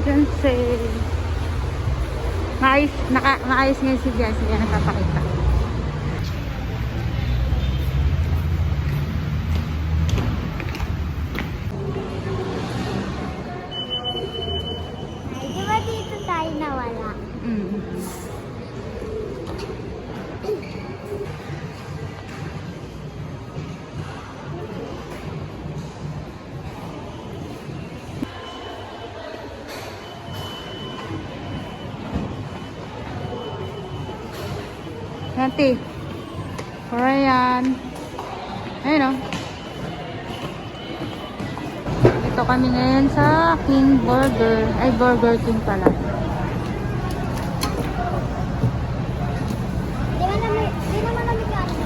Sensei. Maayos ngayon si Jessie. Yan, nagpapakita. Ay, di ba dito tayo nawala? Nanti. Korean. Ayun o. Ito kami ngayon sa King Burger. Ay, Burger King pala. Di naman namin gano'n na tayo.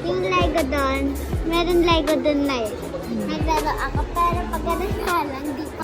Yung Lego doon, meron Lego doon na eh. Naglaro ako, pero pag ganun lang, di pa.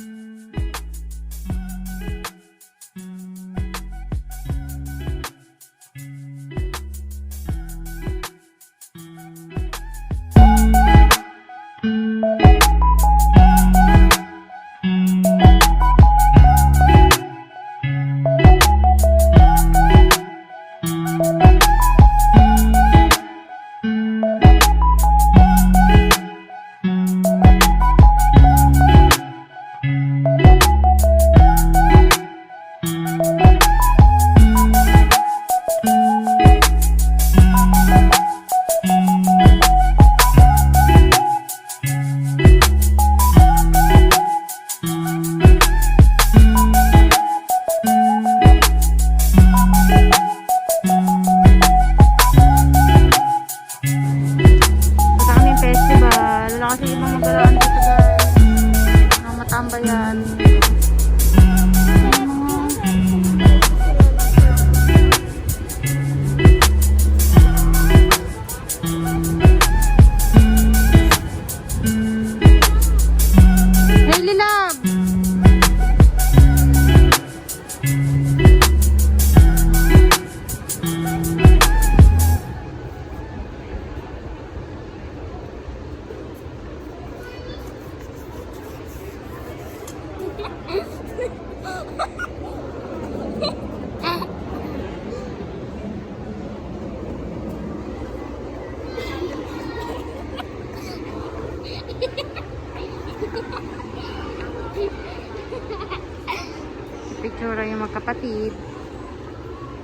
Picture yung magkapatid.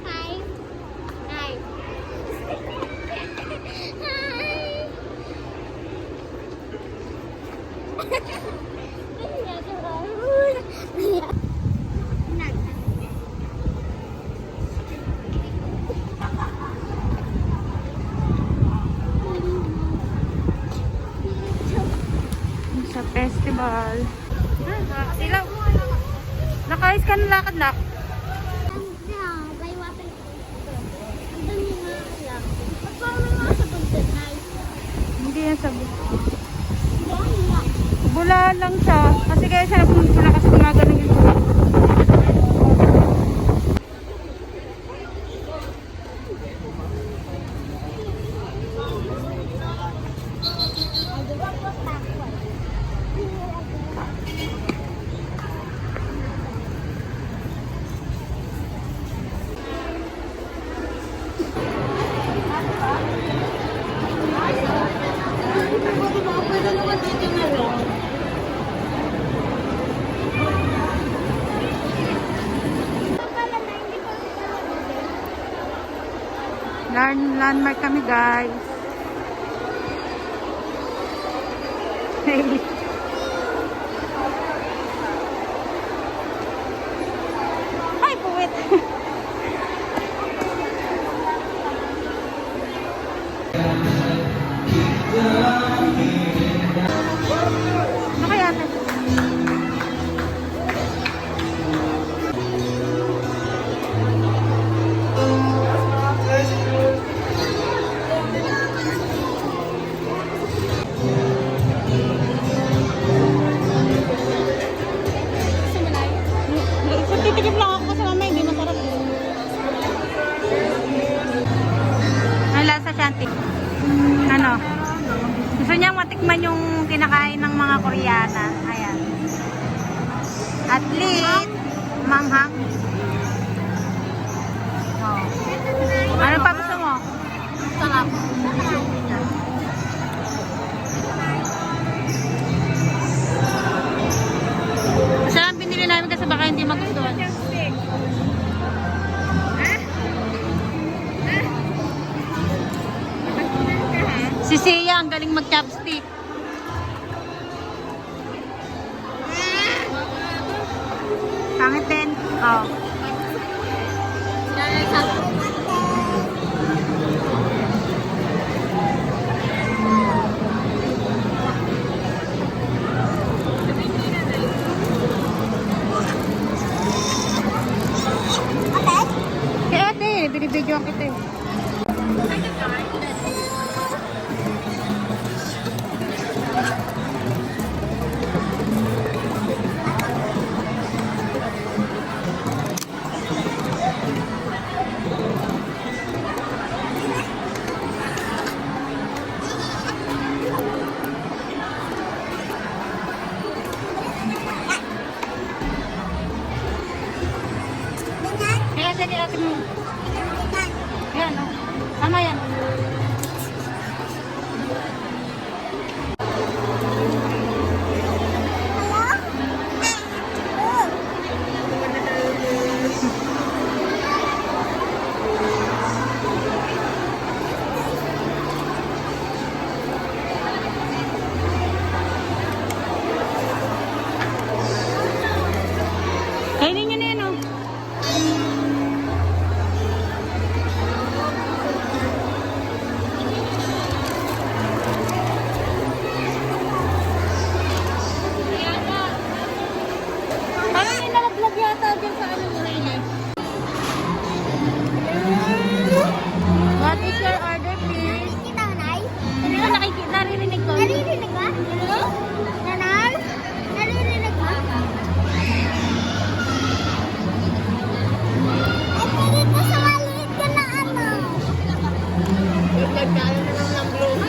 Hi. Hi. Sa festival. Ilaw. Nakayos ka ng lakad na. Hindi yan sabi. Bula lang siya. Kasi kaya siya napunta kasi gumagano yung Landmark kami, guys. Ay, puwit. Ano kaya ate? Titikim lang ako sa mamay, hindi masarap. Ang lasa, Shanti. Ano? Gusto niyang matikman yung kinakain ng mga Koreana. Ayan. At least, manghang. Oh. Ano pa gusto mo? Sarap. Masarap binili namin kasi baka hindi magustuhan. Si Sia ang galing mag-chopstick. Pangit din. Oh. Kaya ate, binibidyoan kita eh. Kaya sige ate mo. Yan o. Tama yan. Kainin nyo na yan o. Parang may nalaglag yata dyan sa ano mo rin eh. What is your order, please? Kita, Nay? Hindi ko nakikita, naririnig ko. Naririnig ba? Nanay? Naririnig ba? Ay, pwede ko sa maliit ka na ano. Nagkano na lang ng blue.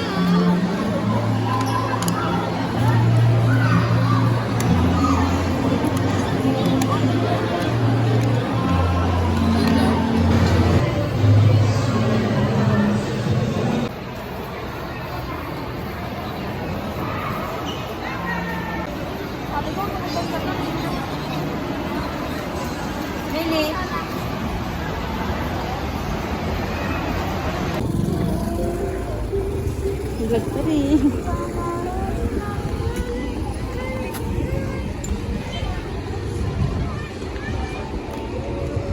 Really? Vlog pa rin.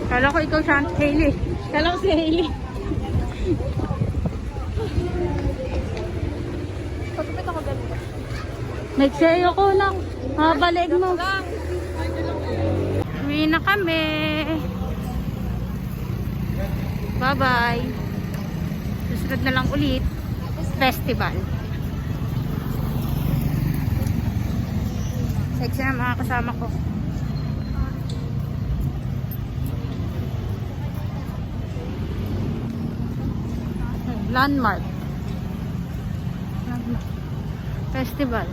Kala ko ikaw siya, Hailey. Kala ko si Hailey. Pagkapit ako ganito. Nag-share ako lang. Balik mo. Uwi na kami. Bye-bye. Susunod na lang ulit. Festival. Sexy na mga kasama ko. Landmark. Festival.